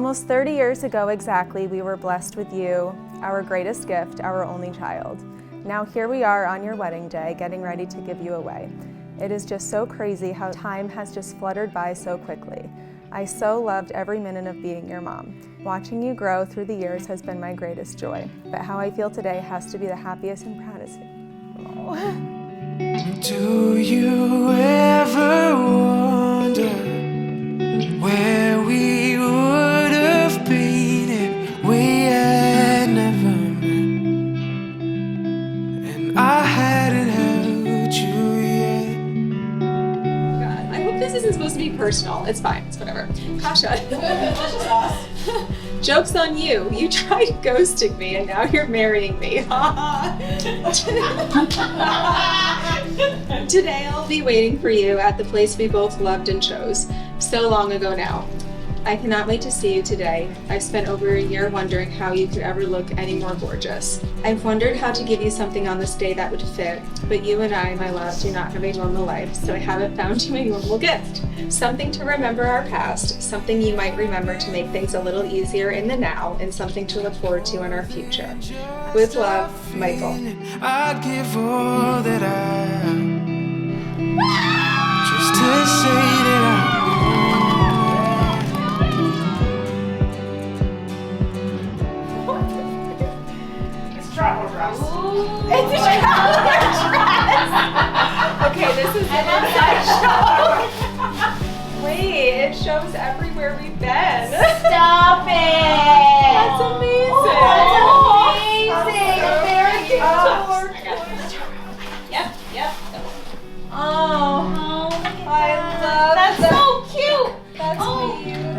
Almost 30 years ago exactly, we were blessed with you, our greatest gift, our only child. Now here we are on your wedding day, getting ready to give you away. It is just so crazy how time has just fluttered by so quickly. I so loved every minute of being your mom. Watching you grow through the years has been my greatest joy, but how I feel today has to be the happiest and proudest. Oh. Do you ever wonder where we would have been if we had never met? And I hadn't held you yet. God, I hope this isn't supposed to be personal. It's fine. It's whatever. Kasha. Joke's on you. You tried ghosting me and now you're marrying me. Today I'll be waiting for you at the place we both loved and chose so long ago now. I cannot wait to see you today. I've spent over a year wondering how you could ever look any more gorgeous. I've wondered how to give you something on this day that would fit, but you and I, my love, do not have a normal life, so I haven't found you a normal gift. Something to remember our past, something you might remember to make things a little easier in the now, and something to look forward to in our future. With love, Michael. I'd give all that I am just to say that I It's a traveler dress! Okay, this is an inside shot. Wait, it shows everywhere we've been. Stop it! That's amazing. Oh, that's amazing. Very cute. Yep. Oh, I love that's that. so cute. That's beautiful.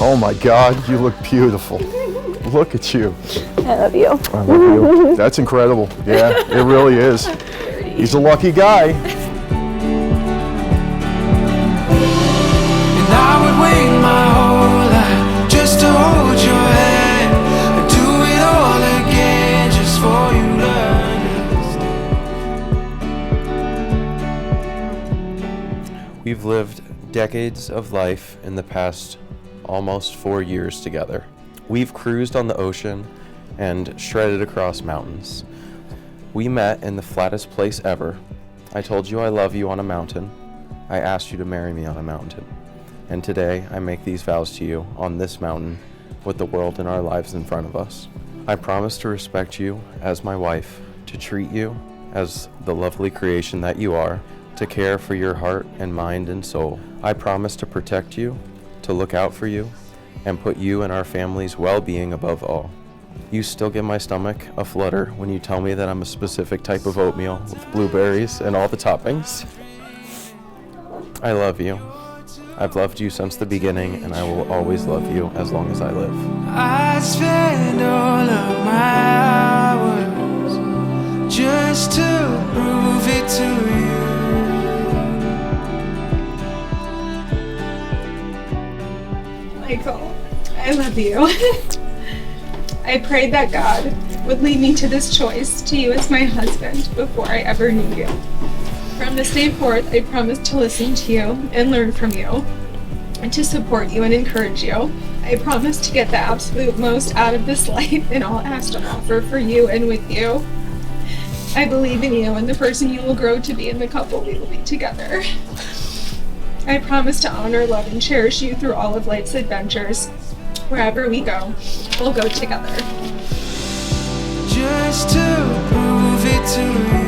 Oh my God, you look beautiful. Look at you. I love you. I love you. That's incredible. Yeah, it really is. He's a lucky guy. And I would wait my whole life just to hold your hand and do it all again just for you to understand. We've lived decades of life in the past almost 4 years together. We've cruised on the ocean and shredded across mountains. We met in the flattest place ever. I told you I love you on a mountain. I asked you to marry me on a mountain. And today I make these vows to you on this mountain with the world and our lives in front of us. I promise to respect you as my wife, to treat you as the lovely creation that you are, to care for your heart and mind and soul. I promise to protect you, to look out for you, and put you and our family's well-being above all. You still give my stomach a flutter when you tell me that I'm a specific type of oatmeal with blueberries and all the toppings. I love you. I've loved you since the beginning, and I will always love you as long as I live. I'd spend all of my hours just to prove it to you. Michael, I love you. I prayed that God would lead me to this choice, to you as my husband, before I ever knew you. From this day forth, I promise to listen to you and learn from you, and to support you and encourage you. I promise to get the absolute most out of this life and all it has to offer for you and with you. I believe in you and the person you will grow to be and the couple we will be together. I promise to honor, love, and cherish you through all of life's adventures. Wherever we go, we'll go together. Just to prove it to you.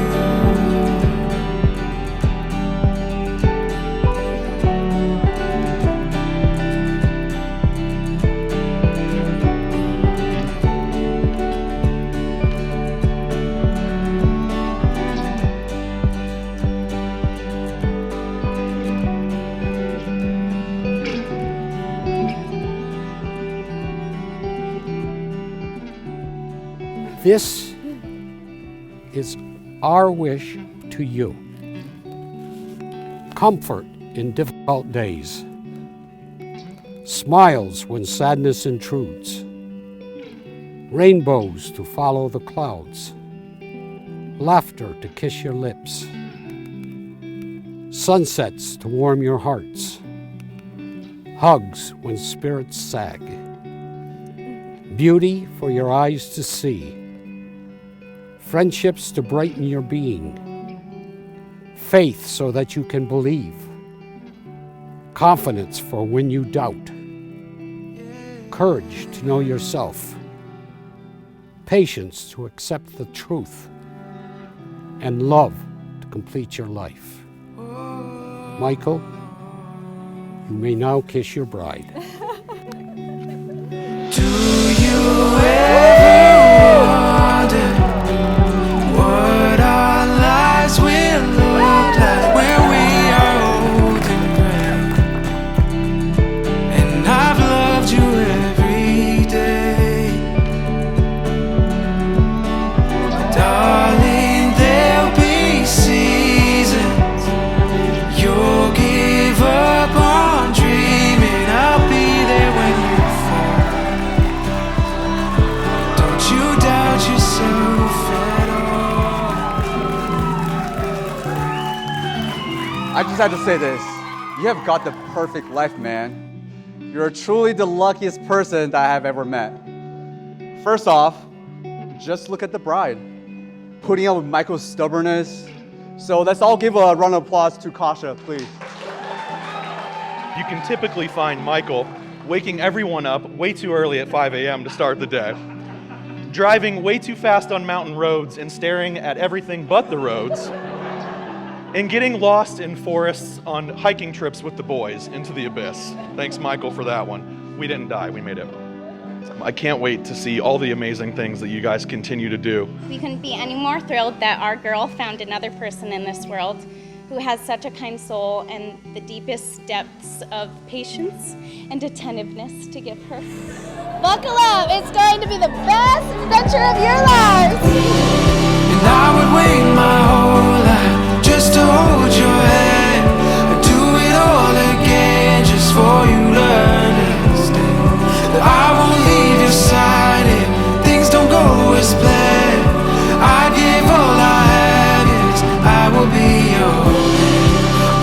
This is our wish to you. Comfort in difficult days. Smiles when sadness intrudes. Rainbows to follow the clouds. laughter to kiss your lips, sunsets to warm your hearts, hugs when spirits sag, beauty for your eyes to see, friendships to brighten your being, faith so that you can believe, confidence for when you doubt, courage to know yourself, patience to accept the truth, and love to complete your life. Michael, you may now kiss your bride. Do you ever wonder what our lives will look like when we are old and gray? And I've loved you every day, darling. There'll be seasons you'll give up on dreaming. I'll be there when you fall. Don't you doubt yourself at all. I just had to say this. You have got the perfect life, man. You're truly the luckiest person that I have ever met. First off, just look at the bride. Putting up with Michael's stubbornness. So let's all give a round of applause to Kasha, please. You can typically find Michael waking everyone up way too early at 5 a.m. to start the day, driving way too fast on mountain roads and staring at everything but the roads, and getting lost in forests on hiking trips with the boys into the abyss. Thanks, Michael, for that one. We didn't die, we made it. I can't wait to see all the amazing things that you guys continue to do. We couldn't be any more thrilled that our girl found another person in this world who has such a kind soul and the deepest depths of patience and attentiveness to give her. Buckle up, it's going to be the best adventure of your lives. And I would wait my whole life just to hold your hand. I'd do it all again just for you to understand that I won't leave your side if things don't go as planned. I give all I have, yes, I will be your man.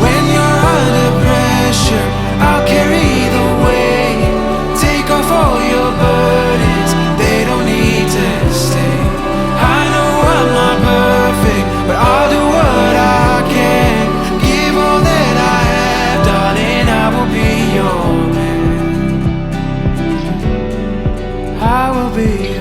When you're under pressure, I'll carry the weight. Take off all your burdens, they don't need to stay. I know I'm not perfect, but I'll do what I can. Give all that I have, darling, I will be your man. I will be